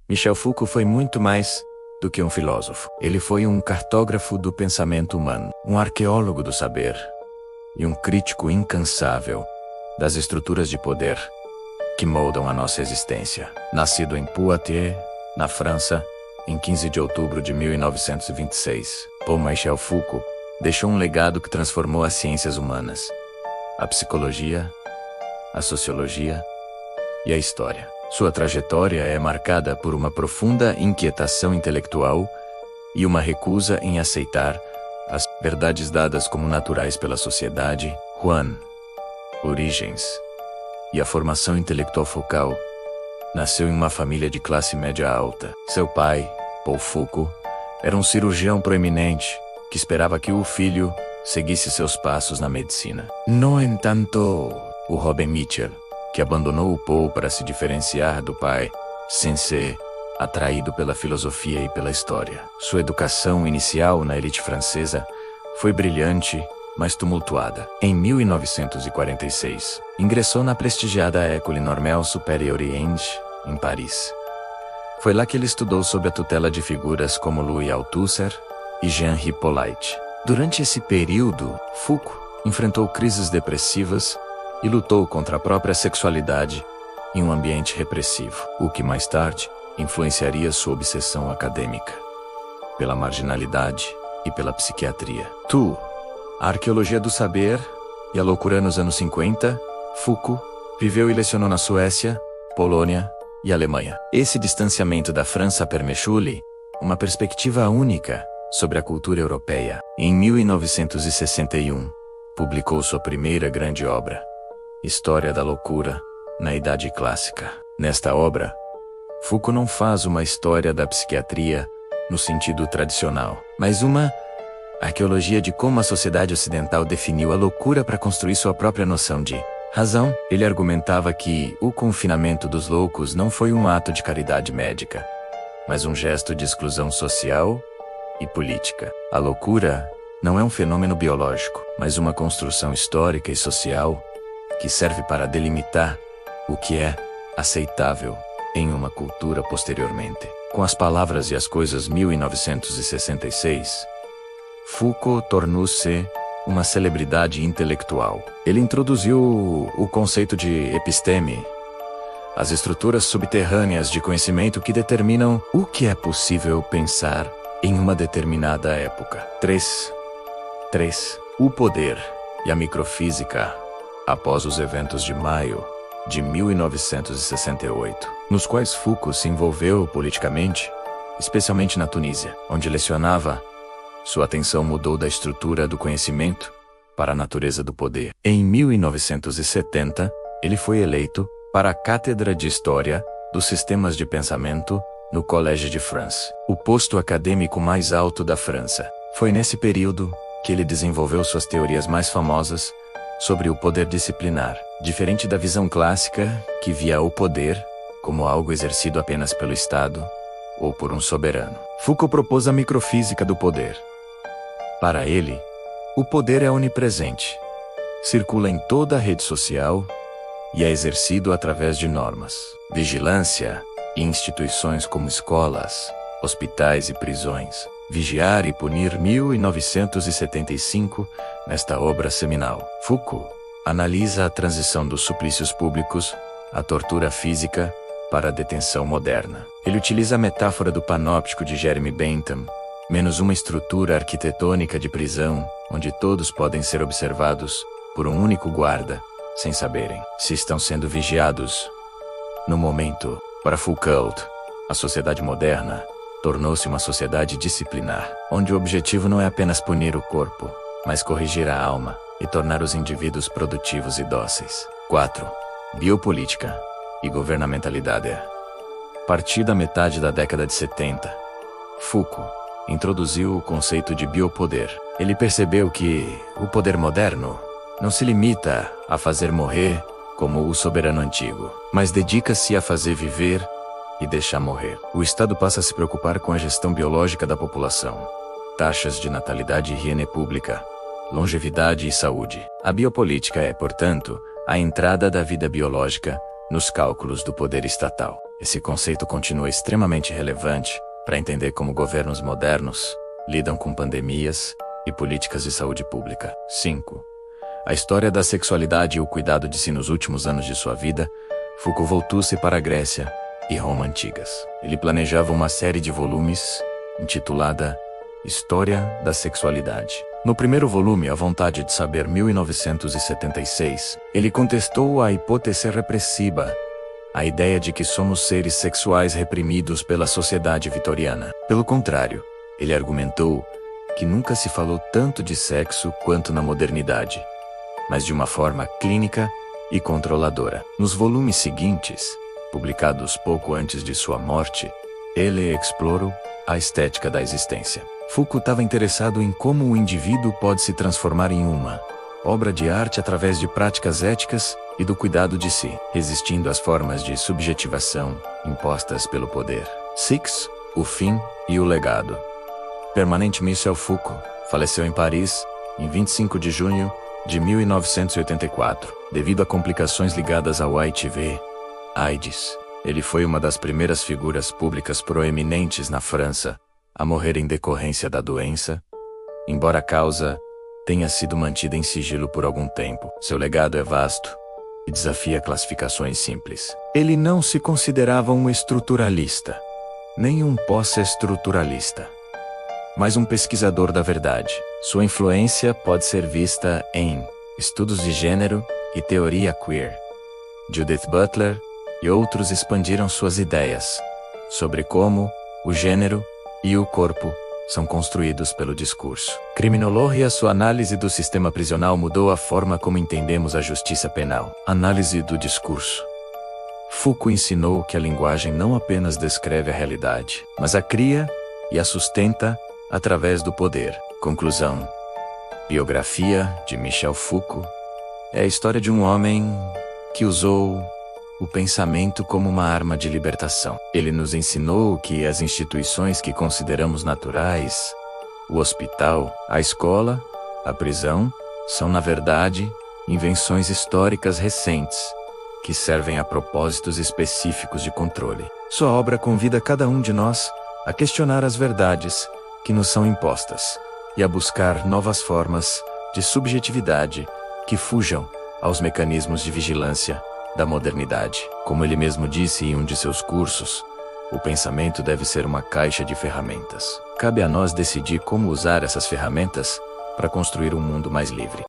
Michel Foucault foi muito mais do que um filósofo. Ele foi um cartógrafo do pensamento humano, um arqueólogo do saber e um crítico incansável das estruturas de poder que moldam a nossa existência. Nascido em Poitiers, na França, em 15 de outubro de 1926, Paul Michel Foucault deixou um legado que transformou as ciências humanas, a psicologia, a sociologia e a história. Sua trajetória é marcada por uma profunda inquietação intelectual e uma recusa em aceitar as verdades dadas como naturais pela sociedade. Juan, origens e a formação intelectual Foucault nasceu em uma família de classe média alta. Seu pai, Paul Foucault, era um cirurgião proeminente que esperava que o filho seguisse seus passos na medicina. No entanto, o Robin Mitchell, que abandonou o Paul para se diferenciar do pai, sem ser atraído pela filosofia e pela história. Sua educação inicial na elite francesa foi brilhante, mas tumultuada. Em 1946, ingressou na prestigiada École Normale Supérieure em Paris. Foi lá que ele estudou sob a tutela de figuras como Louis Althusser e Jean Hippolyte. Durante esse período, Foucault enfrentou crises depressivas e lutou contra a própria sexualidade em um ambiente repressivo, o que mais tarde influenciaria sua obsessão acadêmica pela marginalidade e pela psiquiatria. A arqueologia do saber e a loucura nos anos 50, Foucault viveu e lecionou na Suécia, Polônia e Alemanha. Esse distanciamento da França permitiu-lhe uma perspectiva única sobre a cultura europeia. Em 1961, publicou sua primeira grande obra, História da Loucura na Idade Clássica. Nesta obra, Foucault não faz uma história da psiquiatria no sentido tradicional, mas uma arqueologia de como a sociedade ocidental definiu a loucura para construir sua própria noção de razão. Ele argumentava que o confinamento dos loucos não foi um ato de caridade médica, mas um gesto de exclusão social e política. A loucura não é um fenômeno biológico, mas uma construção histórica e social que serve para delimitar o que é aceitável em uma cultura posteriormente. Com as palavras e as coisas 1966, Foucault tornou-se uma celebridade intelectual. Ele introduziu o conceito de episteme, as estruturas subterrâneas de conhecimento que determinam o que é possível pensar em uma determinada época. 3. O poder e a microfísica após os eventos de maio de 1968, nos quais Foucault se envolveu politicamente, especialmente na Tunísia, onde lecionava. Sua atenção mudou da estrutura do conhecimento para a natureza do poder. Em 1970, ele foi eleito para a Cátedra de História dos Sistemas de Pensamento no Collège de France, o posto acadêmico mais alto da França. Foi nesse período que ele desenvolveu suas teorias mais famosas sobre o poder disciplinar, diferente da visão clássica que via o poder como algo exercido apenas pelo Estado ou por um soberano. Foucault propôs a microfísica do poder. Para ele, o poder é onipresente, circula em toda a rede social e é exercido através de normas, vigilância e instituições como escolas, hospitais e prisões. Vigiar e Punir 1975, nesta obra seminal. Foucault analisa a transição dos suplícios públicos, a tortura física, para a detenção moderna. Ele utiliza a metáfora do panóptico de Jeremy Bentham, menos uma estrutura arquitetônica de prisão, onde todos podem ser observados por um único guarda, sem saberem se estão sendo vigiados. No momento, para Foucault, a sociedade moderna tornou-se uma sociedade disciplinar, onde o objetivo não é apenas punir o corpo, mas corrigir a alma e tornar os indivíduos produtivos e dóceis. 4. Biopolítica e governamentalidade. A partir da metade da década de 70, Foucault introduziu o conceito de biopoder. Ele percebeu que o poder moderno não se limita a fazer morrer como o soberano antigo, mas dedica-se a fazer viver e deixar morrer. O Estado passa a se preocupar com a gestão biológica da população, taxas de natalidade e higiene pública, longevidade e saúde. A biopolítica é, portanto, a entrada da vida biológica nos cálculos do poder estatal. Esse conceito continua extremamente relevante para entender como governos modernos lidam com pandemias e políticas de saúde pública. 5. A história da sexualidade e o cuidado de si nos últimos anos de sua vida, Foucault voltou-se para a Grécia e Roma antigas. Ele planejava uma série de volumes intitulada História da Sexualidade. No primeiro volume, A Vontade de Saber, 1976, ele contestou a hipótese repressiva, a ideia de que somos seres sexuais reprimidos pela sociedade vitoriana. Pelo contrário, ele argumentou que nunca se falou tanto de sexo quanto na modernidade, mas de uma forma clínica e controladora. Nos volumes seguintes, publicados pouco antes de sua morte, ele explorou a estética da existência. Foucault estava interessado em como o indivíduo pode se transformar em uma obra de arte através de práticas éticas e do cuidado de si, resistindo às formas de subjetivação impostas pelo poder. 6. O fim e o legado. Permanente Michel Foucault faleceu em Paris em 25 de junho de 1984, devido a complicações ligadas ao HIV/AIDS. Ele foi uma das primeiras figuras públicas proeminentes na França a morrer em decorrência da doença, embora a causa tenha sido mantida em sigilo por algum tempo. Seu legado é vasto e desafia classificações simples. Ele não se considerava um estruturalista, nem um pós-estruturalista, mas um pesquisador da verdade. Sua influência pode ser vista em estudos de gênero e teoria queer. Judith Butler e outros expandiram suas ideias sobre como o gênero e o corpo são construídos pelo discurso. Criminologia, sua análise do sistema prisional mudou a forma como entendemos a justiça penal. Análise do discurso. Foucault ensinou que a linguagem não apenas descreve a realidade, mas a cria e a sustenta através do poder. Conclusão. Biografia de Michel Foucault é a história de um homem que usou o pensamento como uma arma de libertação. Ele nos ensinou que as instituições que consideramos naturais, o hospital, a escola, a prisão, são, na verdade, invenções históricas recentes, que servem a propósitos específicos de controle. Sua obra convida cada um de nós a questionar as verdades que nos são impostas e a buscar novas formas de subjetividade que fujam aos mecanismos de vigilância da modernidade. Como ele mesmo disse em um de seus cursos, o pensamento deve ser uma caixa de ferramentas. Cabe a nós decidir como usar essas ferramentas para construir um mundo mais livre.